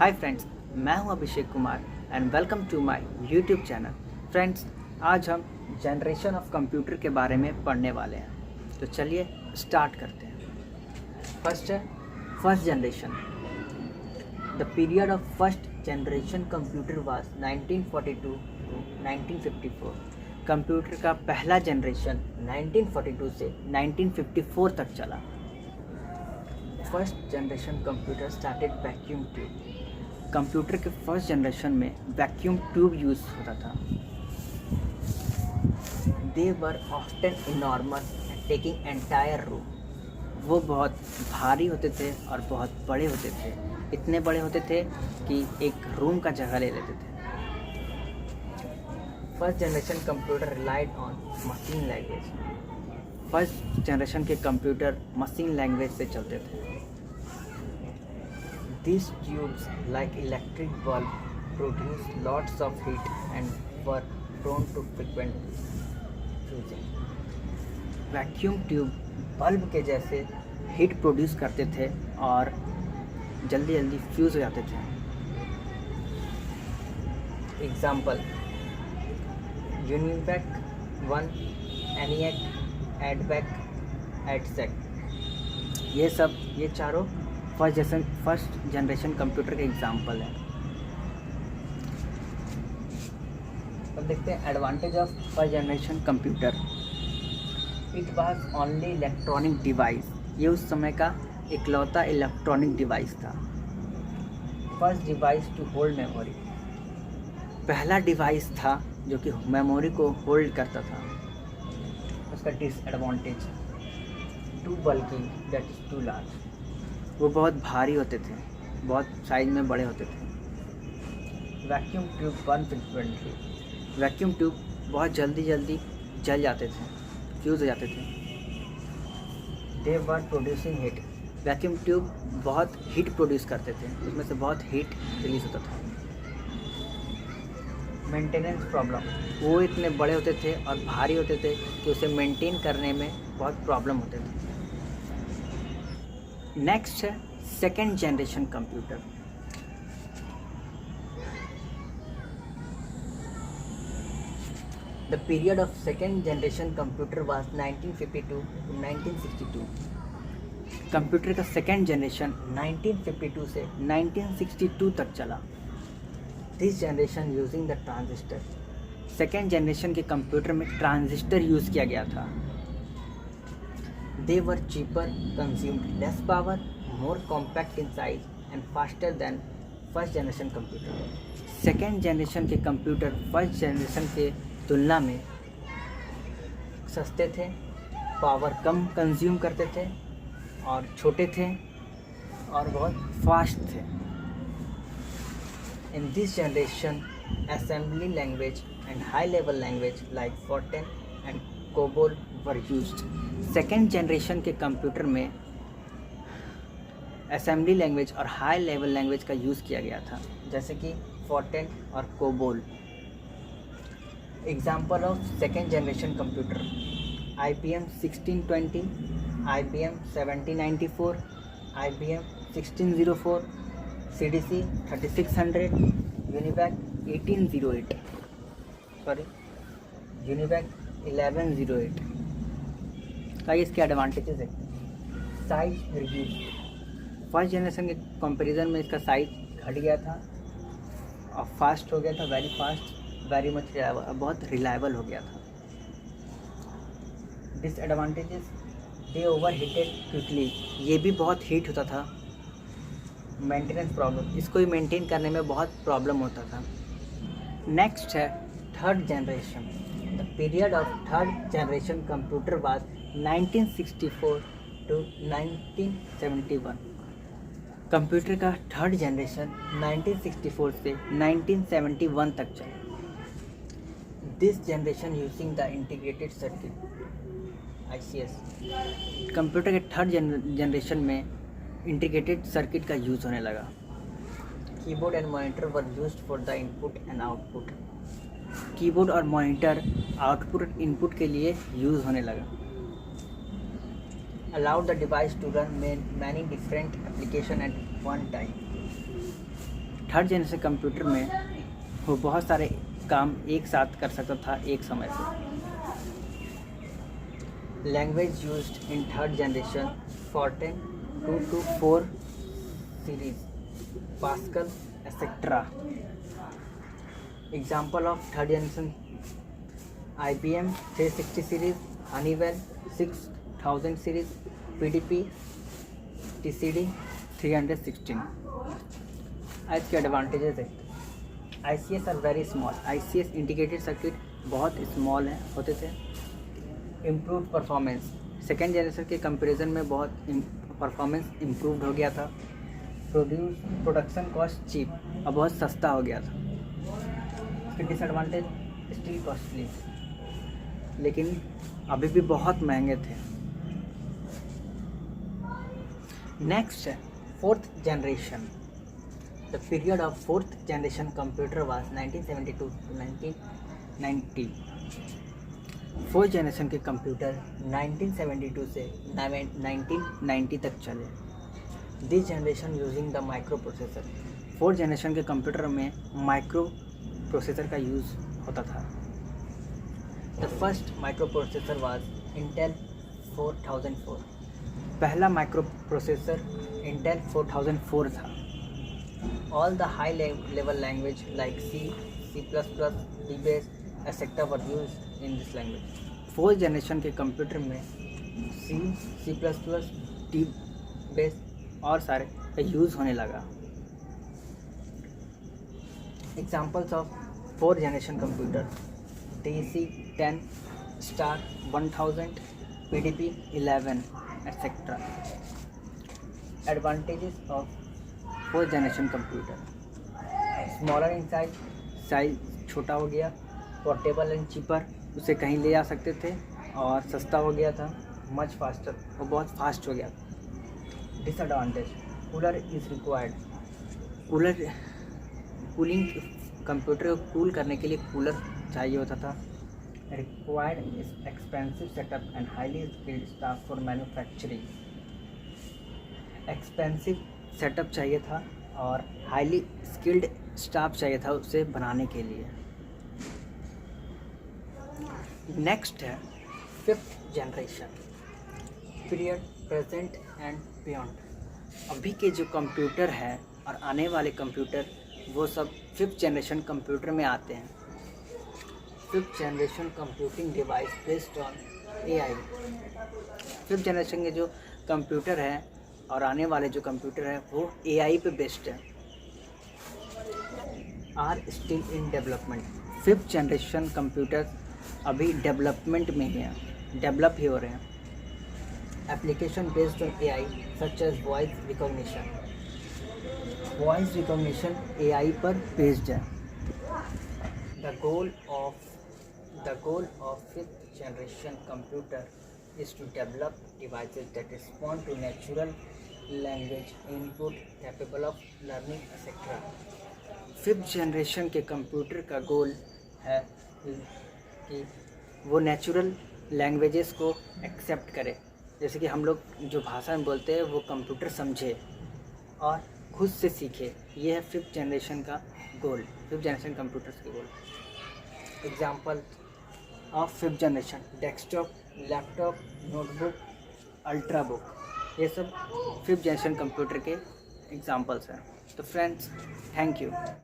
हाय friends, मैं हूं Abhishek Kumar and welcome to my YouTube channel. Friends, आज हम जनरेशन ऑफ कंप्यूटर के बारे में पढ़ने वाले हैं, तो चलिए स्टार्ट करते हैं। फर्स्ट है first generation. The period of first generation computer was 1942 to 1954। Computer का पहला जनरेशन 1942 से 1954 तक चला। First generation computer started vacuum tube. Computer के फर्स्ट जनरेशन में वैक्यूम ट्यूब यूज़ होता था। They were often enormous taking entire room. वो बहुत भारी होते थे और बहुत बड़े होते थे, इतने बड़े होते थे कि एक रूम का जगह ले लेते थे। First generation computer relied on machine language. First generation के कंप्यूटर मशीन लैंग्वेज से चलते थे। These tubes, like electric bulb, produce lots of heat and were prone to frequent fusing. Vacuum tube bulb के जैसे हीट प्रोड्यूस करते थे और जल्दी जल्दी फ्यूज़ हो जाते थे। Example: UNIVAC 1, ENIAC, EDVAC, EDSAC. ये चारों फर्स्ट जनरेशन कंप्यूटर के एग्जाम्पल हैं। अब देखते हैं advantage of first generation computer. It was only electronic device. ये उस समय का इकलौता इलेक्ट्रॉनिक डिवाइस था। First device to hold memory. पहला डिवाइस था जो कि मेमोरी को होल्ड करता था। उसका disadvantage: too bulky, that is too large. वो बहुत भारी होते थे, बहुत साइज में बड़े होते थे। Vacuum tube burn frequently. Vacuum tube बहुत जल्दी जल जाते थे, फ्यूज़ हो जाते थे। दे वर प्रोड्यूसिंग हीट। वैक्यूम ट्यूब बहुत हीट प्रोड्यूस करते थे, उसमें से बहुत हीट रिलीज होता था। Maintenance problem. वो इतने बड़े होते थे और भारी होते थे कि उसे मेंटेन करने में बहुत प्रॉब्लम होते थे। नेक्स्ट है second generation computer. The period of second generation computer was 1952 to 1962। Computer का सेकेंड जनरेशन 1952 से 1962 तक चला। This generation using the transistor. Second generation के कंप्यूटर में ट्रांजिस्टर यूज़ किया गया था। They were cheaper, consumed less power, more compact in size and faster than first generation computer. Second generation के कंप्यूटर फर्स्ट जनरेशन के तुलना में सस्ते थे, पावर कम कंज्यूम करते थे और छोटे थे और बहुत फास्ट थे। In this generation, assembly language and high-level language like Fortran and COBOL were used. Second generation के कंप्यूटर में असेंबली लैंग्वेज और हाई लेवल लैंग्वेज का यूज़ किया गया था, जैसे कि फॉर्टेन और COBOL. Example of second generation computer: IBM 1620, IBM 7094, IBM 1604, CDC 3600, UNIVAC 1108। आइए इसके एडवांटेजेस देखते हैं। Size reduce. फर्स्ट जनरेशन के कंपैरिजन में इसका साइज घट गया था और फास्ट हो गया था, वेरी फास्ट, वेरी मच बहुत रिलायबल हो गया था। डिसएडवांटेजेस: दे ओवर हीटेड क्विकली। ये भी बहुत हीट होता था। मेंटेनेंस प्रॉब्लम, इसको ही मेंटेन करने में बहुत प्रॉब्लम होता था। नेक्स्ट है third generation. The period of third generation computer was 1964 to 1971। Computer का थर्ड जनरेशन 1964 से 1971 तक चला। This generation using the integrated circuit ICS। Computer के थर्ड जनरेशन में इंटीग्रेटेड सर्किट का यूज़ होने लगा। Keyboard and monitor were used for the input and output. Keyboard और मॉनिटर आउटपुट इनपुट के लिए यूज़ होने लगा। allowed the device to run many different applications at one time. Third generation computer में वो बहुत सारे काम एक साथ कर सकता था एक समय से। Language used in third generation Fortran 224 series, Pascal etcetera. Example of third generation IBM 360 series, Honeywell 6000 series, PDP TCD 316। आज के एडवांटेजेस है, ICS are very small. ICS integrated circuit बहुत स्मॉल होते थे। इम्प्रूव परफॉर्मेंस, सेकेंड जनरेशन के comparison में बहुत performance improved हो गया था। प्रोडक्शन कॉस्ट चीप, और बहुत सस्ता हो गया था। इसके डिसएडवांटेज, स्टिल कॉस्टली, लेकिन अभी भी बहुत महंगे थे। नेक्स्ट है fourth generation. The period of fourth generation computer was 1972 to 1990। Fourth generation के कंप्यूटर 1972 से 1990 तक चले। This generation using the micro processor. Fourth generation के कंप्यूटर में माइक्रो प्रोसेसर का यूज़ होता था। The first micro processor was Intel 4004। पहला माइक्रो प्रोसेसर इंटेल 4004 था। All the high level language like C++, DBase etcetera were use in this language. Fourth generation के computer में C++, DBase और सारे का यूज़ होने लगा। Examples of fourth generation computer, DC-10, Star 1000, PDP 11 etcetera. Advantages of fourth generation computer, smaller in size छोटा हो गया, पोर्टेबल एंड चीपर, उसे कहीं ले जा सकते थे, और सस्ता हो गया था, मच फास्टर, वो बहुत फास्ट हो गया था। Disadvantage, cooler is required. Cooling, computer को कूल करने के लिए कूलर चाहिए होता था। Required expensive setup and highly skilled staff for manufacturing. Expensive setup चाहिए था और हाईली स्किल्ड स्टाफ चाहिए था उसे बनाने के लिए। नेक्स्ट है fifth generation, period present and beyond. अभी के जो कंप्यूटर है और आने वाले कंप्यूटर, वो सब फिफ्थ जनरेशन कंप्यूटर में आते हैं। Fifth generation computing device based on AI। Fifth generation के जो कंप्यूटर है और आने वाले जो कंप्यूटर है वो AI पे बेस्ड है। Are still in development. Fifth generation computer अभी डेवलपमेंट में ही हैं, डेवलप ही हो रहे हैं। Application based on AI such as voice recognition. Voice recognition AI पर बेस्ड है। The goal of fifth generation computer is to develop devices that respond to natural language input, capable of learning, etc. Fifth generation के computer का गोल है कि वो natural languages को accept करे, जैसे कि हम लोग जो भाषा में बोलते हैं वो कंप्यूटर समझे और खुद से सीखे। ये है फिफ्थ जनरेशन का गोल, फिफ्थ जनरेशन कंप्यूटर्स के गोल। Example of fifth generation, desktop, laptop, notebook, ultra book, ये सब फिफ्थ जनरेशन कंप्यूटर के एग्जाम्पल्स हैं। तो फ्रेंड्स, थैंक यू।